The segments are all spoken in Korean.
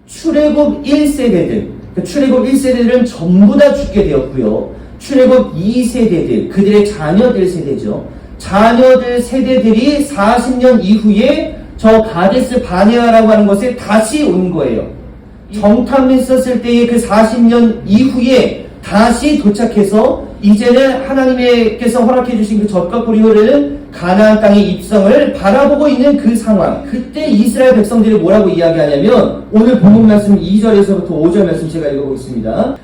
출애굽 1세대들, 출애굽 1세대들은 전부 다 죽게 되었고요. 출애굽 2세대들, 그들의 자녀들 세대죠. 자녀들 세대들이 40년 이후에 저 가데스 바네아라고 하는 곳에 다시 온 거예요. 정탐했었을 때의 그 40년 이후에 다시 도착해서 이제는 하나님께서 허락해 주신 그 젖과 꿀이 흐르는 가나안 땅의 입성을 바라보고 있는 그 상황. 그때 이스라엘 백성들이 뭐라고 이야기하냐면 오늘 본문 말씀 2절에서부터 5절 말씀 제가 읽어보겠습니다.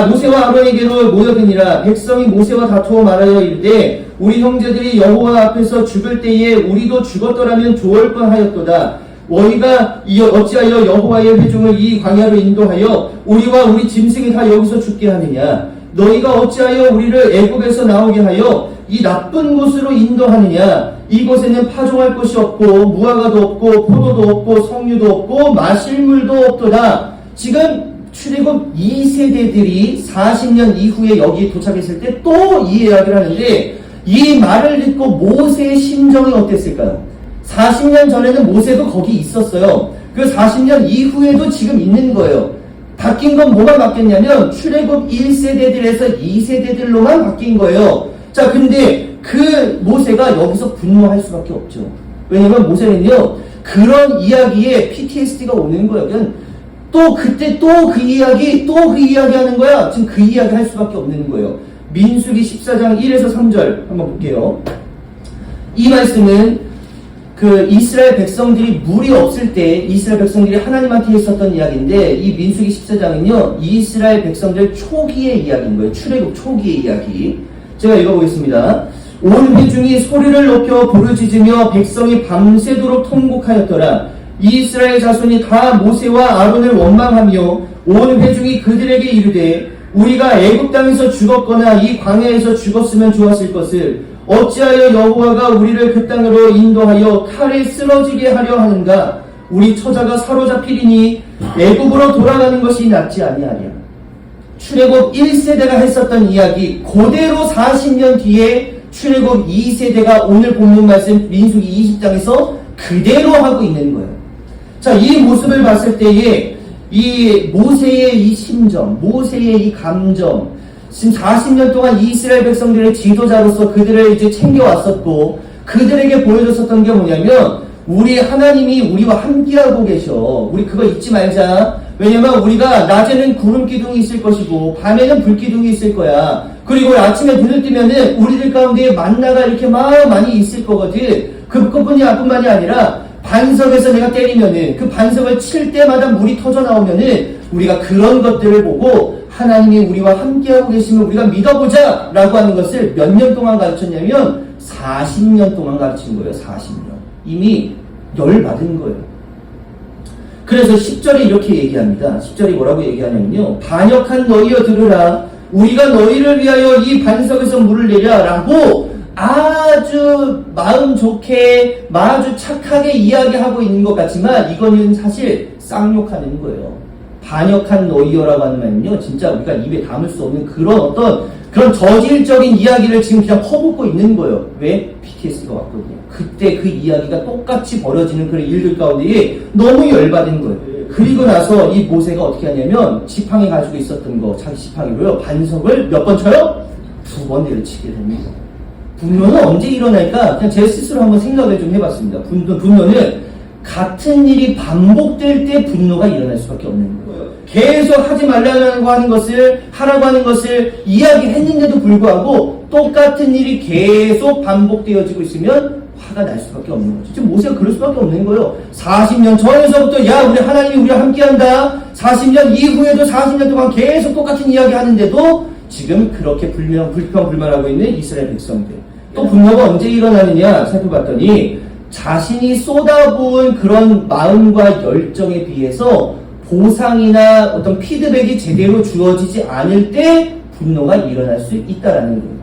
모세와 아론에게로 모여드니라. 백성이 모세와 다투어 말하여 이르되 우리 형제들이 여호와 앞에서 죽을 때에 우리도 죽었더라면 좋을 뻔하였도다. 너희가 어찌하여 여호와의 회중을 이 광야로 인도하여 우리와 우리 짐승이 다 여기서 죽게 하느냐. 너희가 어찌하여 우리를 애굽에서 나오게 하여 이 나쁜 곳으로 인도하느냐. 이곳에는 파종할 곳이 없고 무화과도 없고 포도도 없고 석류도 없고 마실 물도 없도다. 지금 출애굽 2세대들이 40년 이후에 여기 도착했을 때 또 이 이야기를 하는데 이 말을 듣고 모세의 심정이 어땠을까요? 40년 전에는 모세도 거기 있었어요. 그 40년 이후에도 지금 있는 거예요. 바뀐 건 뭐가 바뀌었냐면 출애굽 1세대들에서 2세대들로만 바뀐 거예요. 자, 근데 그 모세가 여기서 분노할 수밖에 없죠. 왜냐면 모세는요, 그런 이야기에 PTSD가 오는 거예요. 그냥 또 그때 또 그 이야기 하는 거야. 지금 그 이야기 할 수밖에 없는 거예요. 민수기 14장 1에서 3절 한번 볼게요. 이 말씀은 그 이스라엘 백성들이 물이 없을 때 이스라엘 백성들이 하나님한테 했었던 이야기인데 이 민수기 14장은요 이스라엘 백성들 초기의 이야기인 거예요. 출애굽 초기의 이야기. 제가 읽어보겠습니다. 온 회중이 소리를 높여 부르짖으며 백성이 밤새도록 통곡하였더라. 이스라엘 자손이 다 모세와 아론을 원망하며 온 회중이 그들에게 이르되 우리가 애굽 땅에서 죽었거나 이 광야에서 죽었으면 좋았을 것을 어찌하여 여호와가 우리를 그 땅으로 인도하여 칼에 쓰러지게 하려 하는가. 우리 처자가 사로잡히리니 애굽으로 돌아가는 것이 낫지 아니하랴. 출애굽 1세대가 했었던 이야기 그대로 40년 뒤에 출애굽 2세대가 오늘 본문 말씀 민수기 20장에서 그대로 하고 있는 거예요. 자, 이 모습을 봤을 때에 이 모세의 이 심정, 모세의 이 감정, 지금 40년 동안 이스라엘 백성들의 지도자로서 그들을 이제 챙겨왔었고 그들에게 보여줬었던 게 뭐냐면 우리 하나님이 우리와 함께하고 계셔. 우리 그거 잊지 말자. 왜냐면 우리가 낮에는 구름 기둥이 있을 것이고 밤에는 불 기둥이 있을 거야. 그리고 아침에 눈을 뜨면은 우리들 가운데 만나가 이렇게 많이 있을 거거든. 그것뿐만이 아니라 반석에서 내가 때리면은 그 반석을 칠 때마다 물이 터져 나오면은 우리가 그런 것들을 보고 하나님이 우리와 함께하고 계시면 우리가 믿어보자 라고 하는 것을 몇 년 동안 가르쳤냐면 40년 동안 가르친 거예요. 40년. 이미 열받은 거예요. 그래서 10절에 이렇게 얘기합니다. 10절이 뭐라고 얘기하냐면요. 반역한 너희여 들으라. 우리가 너희를 위하여 이 반석에서 물을 내랴 라고 아주 마음 좋게 아주 착하게 이야기하고 있는 것 같지만 이거는 사실 쌍욕하는 거예요. 반역한 너희여라고 하는 말은요 진짜 우리가 입에 담을 수 없는 그런 저질적인 이야기를 지금 그냥 퍼붓고 있는 거예요. 왜? PTSD가 왔거든요. 그때 그 이야기가 똑같이 벌어지는 그런 일들 가운데 너무 열받은 거예요. 그리고 나서 이 모세가 어떻게 하냐면 지팡이 가지고 있었던 거 자기 지팡이로요 반석을 몇 번 쳐요? 2번 내려치게 됩니다. 분노는 언제 일어날까? 그냥 제 스스로 한번 생각을 좀 해봤습니다. 분노는 같은 일이 반복될 때 분노가 일어날 수밖에 없는 거예요. 계속 하지 말라고 하는 것을 하라고 하는 것을 이야기했는데도 불구하고 똑같은 일이 계속 반복되어지고 있으면 화가 날 수밖에 없는 거죠. 지금 모세가 그럴 수밖에 없는 거예요. 40년 전에서부터 야 우리 하나님이 우리와 함께한다. 40년 이후에도 40년 동안 계속 똑같은 이야기 하는데도 지금 그렇게 불평불만하고 있는 이스라엘 백성들. 또 분노가 언제 일어나느냐 살펴봤더니 자신이 쏟아부은 그런 마음과 열정에 비해서 보상이나 어떤 피드백이 제대로 주어지지 않을 때 분노가 일어날 수 있다라는 거예요.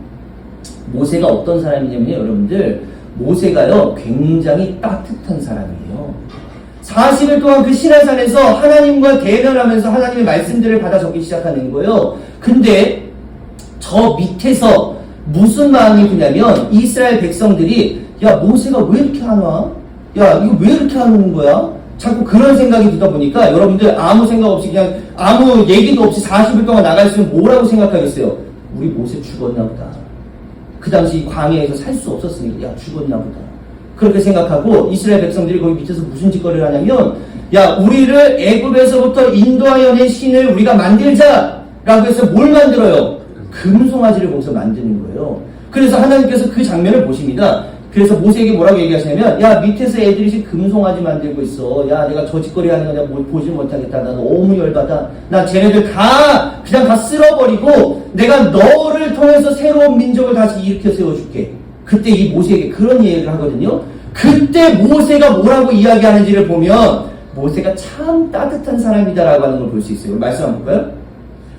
모세가 어떤 사람이냐면요 여러분들 모세가요 굉장히 따뜻한 사람이에요. 40일 동안 그 시내산에서 하나님과 대면하면서 하나님의 말씀들을 받아 적기 시작하는 거예요. 근데 저 밑에서 무슨 마음이 드냐면 이스라엘 백성들이 야 모세가 왜 이렇게 안 와? 야 이거 왜 이렇게 안 오는 거야? 자꾸 그런 생각이 들다 보니까 여러분들 아무 생각 없이 그냥 아무 얘기도 없이 40일 동안 나가 있으면 뭐라고 생각하겠어요? 우리 모세 죽었나 보다. 그 당시 광야에서 살 수 없었으니까 야 죽었나 보다. 그렇게 생각하고 이스라엘 백성들이 거기 밑에서 무슨 짓거리를 하냐면 야 우리를 애굽에서부터 인도하여 낸 신을 우리가 만들자라고 해서 뭘 만들어요? 금송아지를 거기서 만드는 거예요. 그래서 하나님께서 그 장면을 보십니다. 그래서 모세에게 뭐라고 얘기하시냐면 야 밑에서 애들이 지금 금송아지 만들고 있어. 야 내가 저 짓거리 하는 거 내가 보지 못하겠다. 나 너무 열받아. 나 쟤네들 그냥 다 쓸어버리고 내가 너를 통해서 새로운 민족을 다시 일으켜 세워줄게. 그때 이 모세에게 그런 얘기를 하거든요. 그때 모세가 뭐라고 이야기하는지를 보면 모세가 참 따뜻한 사람이다라고 하는 걸 볼 수 있어요. 말씀 한번 볼까요?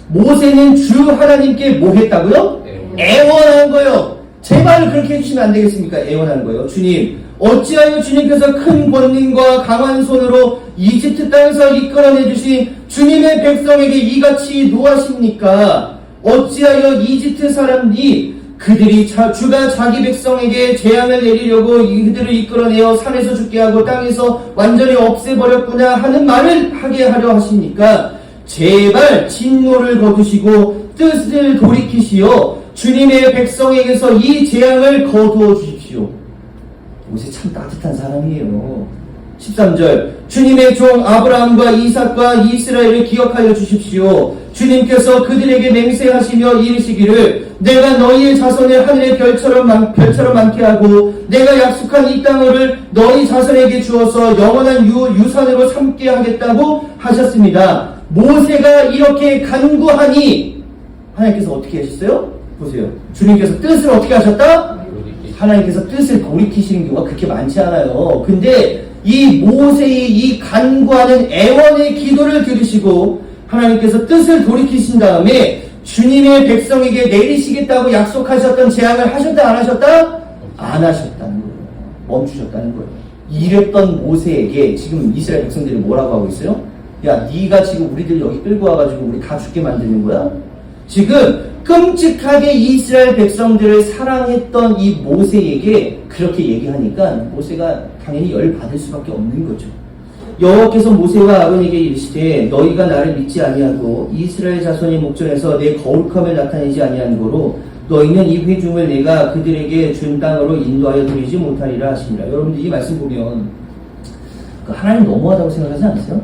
모세는 주 하나님께 뭐 했다고요? 애원한 거예요. 제발 그렇게 해주시면 안 되겠습니까? 애원하는 거예요. 주님, 어찌하여 주님께서 큰 권능과 강한 손으로 이집트 땅에서 이끌어내주신 주님의 백성에게 이같이 노하십니까? 어찌하여 이집트 사람들이 그들이 주가 자기 백성에게 재앙을 내리려고 그들을 이끌어내어 산에서 죽게 하고 땅에서 완전히 없애버렸구나 하는 말을 하게 하려 하십니까? 제발 진노를 거두시고 뜻을 돌이키시어 주님의 백성에게서 이 재앙을 거두어 주십시오. 모세 참 따뜻한 사람이에요. 13절 주님의 종 아브라함과 이삭과 이스라엘을 기억하여 주십시오. 주님께서 그들에게 맹세하시며 이르시기를 내가 너희의 자손을 하늘의 별처럼 많게 하고 내가 약속한 이 땅을 너희 자손에게 주어서 영원한 유산으로 삼게 하겠다고 하셨습니다. 모세가 이렇게 간구하니 하나님께서 어떻게 하셨어요? 보세요. 주님께서 뜻을 어떻게 하셨다? 하나님께서 뜻을 돌이키시는 경우가 그렇게 많지 않아요. 근데 이 모세의 이 간구하는 애원의 기도를 들으시고 하나님께서 뜻을 돌이키신 다음에 주님의 백성에게 내리시겠다고 약속하셨던 재앙을 하셨다 안 하셨다? 안 하셨다는 거예요. 멈추셨다는 거예요. 이랬던 모세에게 지금 이스라엘 백성들이 뭐라고 하고 있어요? 야 네가 지금 우리들 여기 끌고 와가지고 우리 다 죽게 만드는 거야? 지금 끔찍하게 이스라엘 백성들을 사랑했던 이 모세에게 그렇게 얘기하니까 모세가 당연히 열받을 수밖에 없는 거죠. 여호와께서 모세와 아론에게 이르시되 너희가 나를 믿지 아니하고 이스라엘 자손의 목전에서 내 거룩함을 나타내지 아니한 거로 너희는 이 회중을 내가 그들에게 준 땅으로 인도하여 드리지 못하리라 하시니라. 여러분들 이 말씀 보면 하나님 너무하다고 생각하지 않으세요?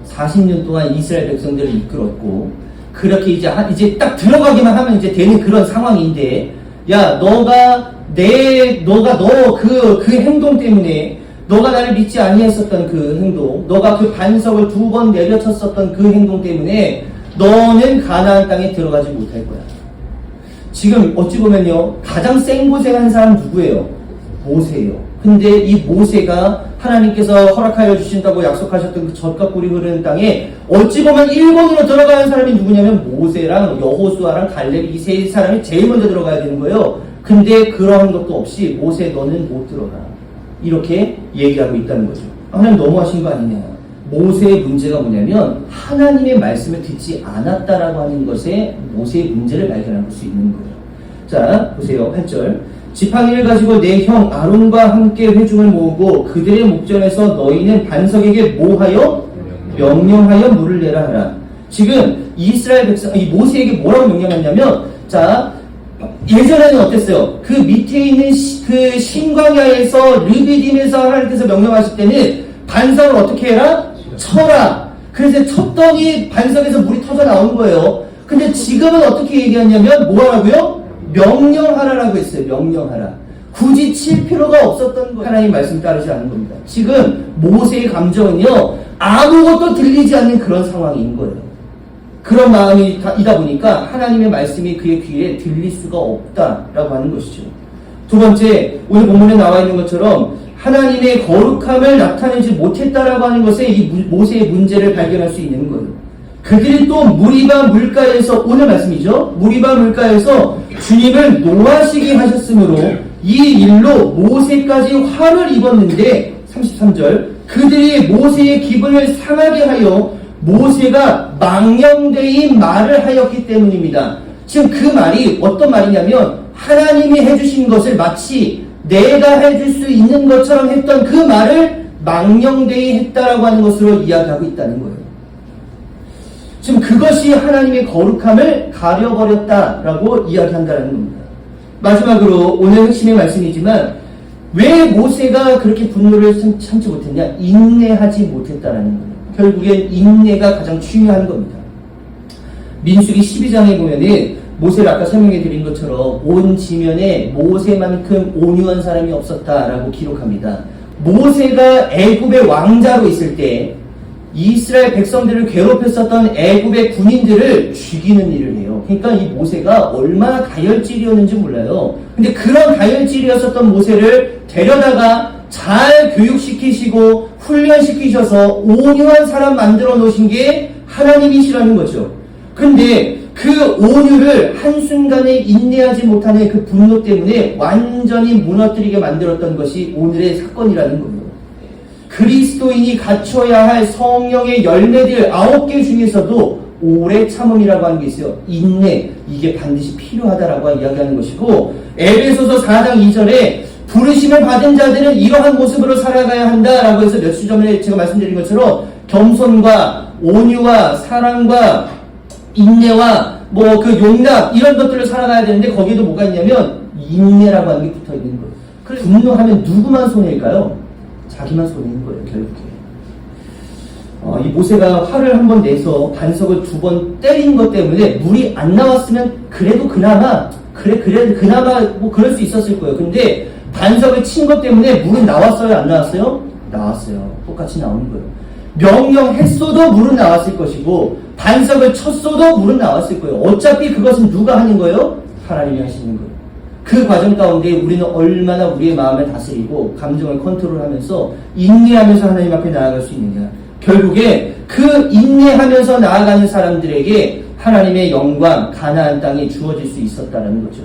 40년 동안 이스라엘 백성들을 이끌었고 그렇게 이제 딱 들어가기만 하면 이제 되는 그런 상황인데 야 너가 너 그 행동 때문에 너가 나를 믿지 아니했었던 그 행동 너가 그 반석을 2번 내려쳤었던 그 행동 때문에 너는 가나안 땅에 들어가지 못할 거야. 지금 어찌 보면요 가장 생고생한 사람 누구예요? 모세예요. 근데 이 모세가 하나님께서 허락하여 주신다고 약속하셨던 그 젖과 꿀이 흐르는 땅에 어찌 보면 일본으로 들어가는 사람이 누구냐면 모세랑 여호수아랑 갈렙 이 세 사람이 제일 먼저 들어가야 되는 거예요. 근데 그러한 것도 없이 모세 너는 못 들어가. 이렇게 얘기하고 있다는 거죠. 하나님 너무하신 거 아니냐. 모세의 문제가 뭐냐면 하나님의 말씀을 듣지 않았다라고 하는 것에 모세의 문제를 발견할 수 있는 거예요. 자 보세요. 8절 지팡이를 가지고 내 형 아론과 함께 회중을 모으고 그들의 목전에서 너희는 반석에게 뭐하여? 명령하여 물을 내라 하라. 지금 이스라엘 백성 이 모세에게 뭐라고 명령했냐면 자 예전에는 어땠어요? 그 밑에 있는 그 신광야에서 르비딤에서 하나님께서 명령하실 때는 반석을 어떻게 해라? 쳐라. 그래서 쳤더니 반석에서 물이 터져 나온 거예요. 근데 지금은 어떻게 얘기하냐면 뭐 하라고요? 명령하라라고 했어요. 명령하라. 굳이 칠 필요가 없었던 거예요. 하나님 말씀 따르지 않는 겁니다. 지금 모세의 감정은요 아무것도 들리지 않는 그런 상황인 거예요. 그런 마음이다 보니까 하나님의 말씀이 그의 귀에 들릴 수가 없다라고 하는 것이죠. 두 번째, 오늘 본문에 나와 있는 것처럼 하나님의 거룩함을 나타내지 못했다라고 하는 것에 이 모세의 문제를 발견할 수 있는 거예요. 그들이 또 무리바 물가에서 오늘 말씀이죠. 무리바 물가에서 주님을 노하시게 하셨으므로 이 일로 모세까지 화를 입었는데 33절 그들이 모세의 기분을 상하게 하여 모세가 망령되이 말을 하였기 때문입니다. 지금 그 말이 어떤 말이냐면 하나님이 해주신 것을 마치 내가 해줄 수 있는 것처럼 했던 그 말을 망령되이 했다라고 하는 것으로 이야기하고 있다는 거예요. 지금 그것이 하나님의 거룩함을 가려버렸다라고 이야기한다는 겁니다. 마지막으로 오늘 핵심의 말씀이지만 왜 모세가 그렇게 분노를 참지 못했냐? 인내하지 못했다라는 거예요. 결국엔 인내가 가장 중요한 겁니다. 민수기 12장에 보면은 모세를 아까 설명해 드린 것처럼 온 지면에 모세만큼 온유한 사람이 없었다라고 기록합니다. 모세가 애굽의 왕자로 있을 때 이스라엘 백성들을 괴롭혔었던 애굽의 군인들을 죽이는 일을 해요. 그러니까 이 모세가 얼마나 다혈질이었는지 몰라요. 근데 그런 다혈질이었었던 모세를 데려다가 잘 교육시키시고 훈련시키셔서 온유한 사람 만들어 놓으신 게 하나님이시라는 거죠. 근데 그 온유를 한순간에 인내하지 못하는 그 분노 때문에 완전히 무너뜨리게 만들었던 것이 오늘의 사건이라는 거예요. 그리스도인이 갖춰야 할 성령의 열매들 9개 중에서도 오래 참음이라고 하는 게 있어요. 인내, 이게 반드시 필요하다라고 이야기하는 것이고, 에베소서 4장 2절에 부르심을 받은 자들은 이러한 모습으로 살아가야 한다라고 해서 몇 주 전에 제가 말씀드린 것처럼 겸손과 온유와 사랑과 인내와 그 용납 이런 것들을 살아가야 되는데, 거기에도 뭐가 있냐면 인내라고 하는 게 붙어 있는 거예요. 그래서 분노하면 누구만 손해일까요? 자기만 손해인 거예요, 결국에. 이 모세가 화를 한 번 내서 반석을 2번 때린 것 때문에 물이 안 나왔으면 그래도 그나마 뭐 그럴 수 있었을 거예요. 근데 반석을 친 것 때문에 물은 나왔어요, 안 나왔어요? 나왔어요. 똑같이 나오는 거예요. 명령했어도 물은 나왔을 것이고, 반석을 쳤어도 물은 나왔을 거예요. 어차피 그것은 누가 하는 거예요? 하나님이 하시는 거예요. 그 과정 가운데 우리는 얼마나 우리의 마음을 다스리고 감정을 컨트롤하면서 인내하면서 하나님 앞에 나아갈 수 있느냐. 결국에 그 인내하면서 나아가는 사람들에게 하나님의 영광, 가나안 땅이 주어질 수 있었다는 거죠.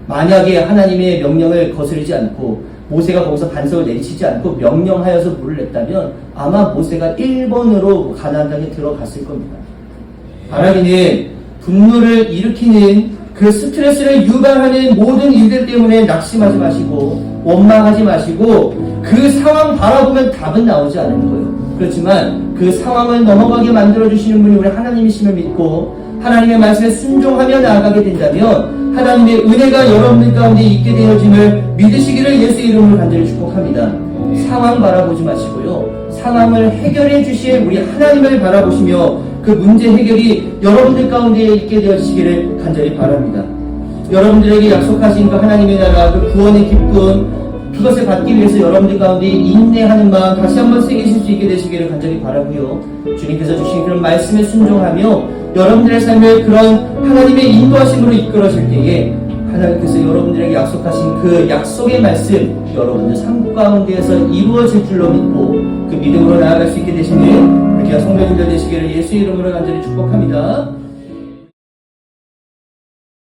만약에 하나님의 명령을 거스르지 않고 모세가 거기서 반석을 내리치지 않고 명령하여서 물을 냈다면 아마 모세가 1번으로 가나안 땅에 들어갔을 겁니다. 바라기는 분노를 일으키는 그 스트레스를 유발하는 모든 일들 때문에 낙심하지 마시고 원망하지 마시고 그 상황 바라보면 답은 나오지 않는 거예요. 그렇지만 그 상황을 넘어가게 만들어주시는 분이 우리 하나님이심을 믿고 하나님의 말씀에 순종하며 나아가게 된다면 하나님의 은혜가 여러분들 가운데 있게 되어짐을 믿으시기를 예수 이름으로 간절히 축복합니다. 상황 바라보지 마시고요. 상황을 해결해 주실 우리 하나님을 바라보시며 그 문제 해결이 여러분들 가운데 있게 되어지기를 간절히 바랍니다. 여러분들에게 약속하신 그 하나님의 나라, 그 구원의 기쁨, 그것을 받기 위해서 여러분들 가운데 인내하는 마음 다시 한번 새기실 수 있게 되시기를 간절히 바라고요. 주님께서 주신 그런 말씀에 순종하며 여러분들의 삶을 그런 하나님의 인도하심으로 이끌어질 때에 하나님께서 여러분들에게 약속하신 그 약속의 말씀 여러분들 삶 가운데에서 이루어질 줄로 믿고 그 믿음으로 나아갈 수 있게 되시는 우리 귀한 성도님들 되시기를 예수 이름으로 간절히 축복합니다.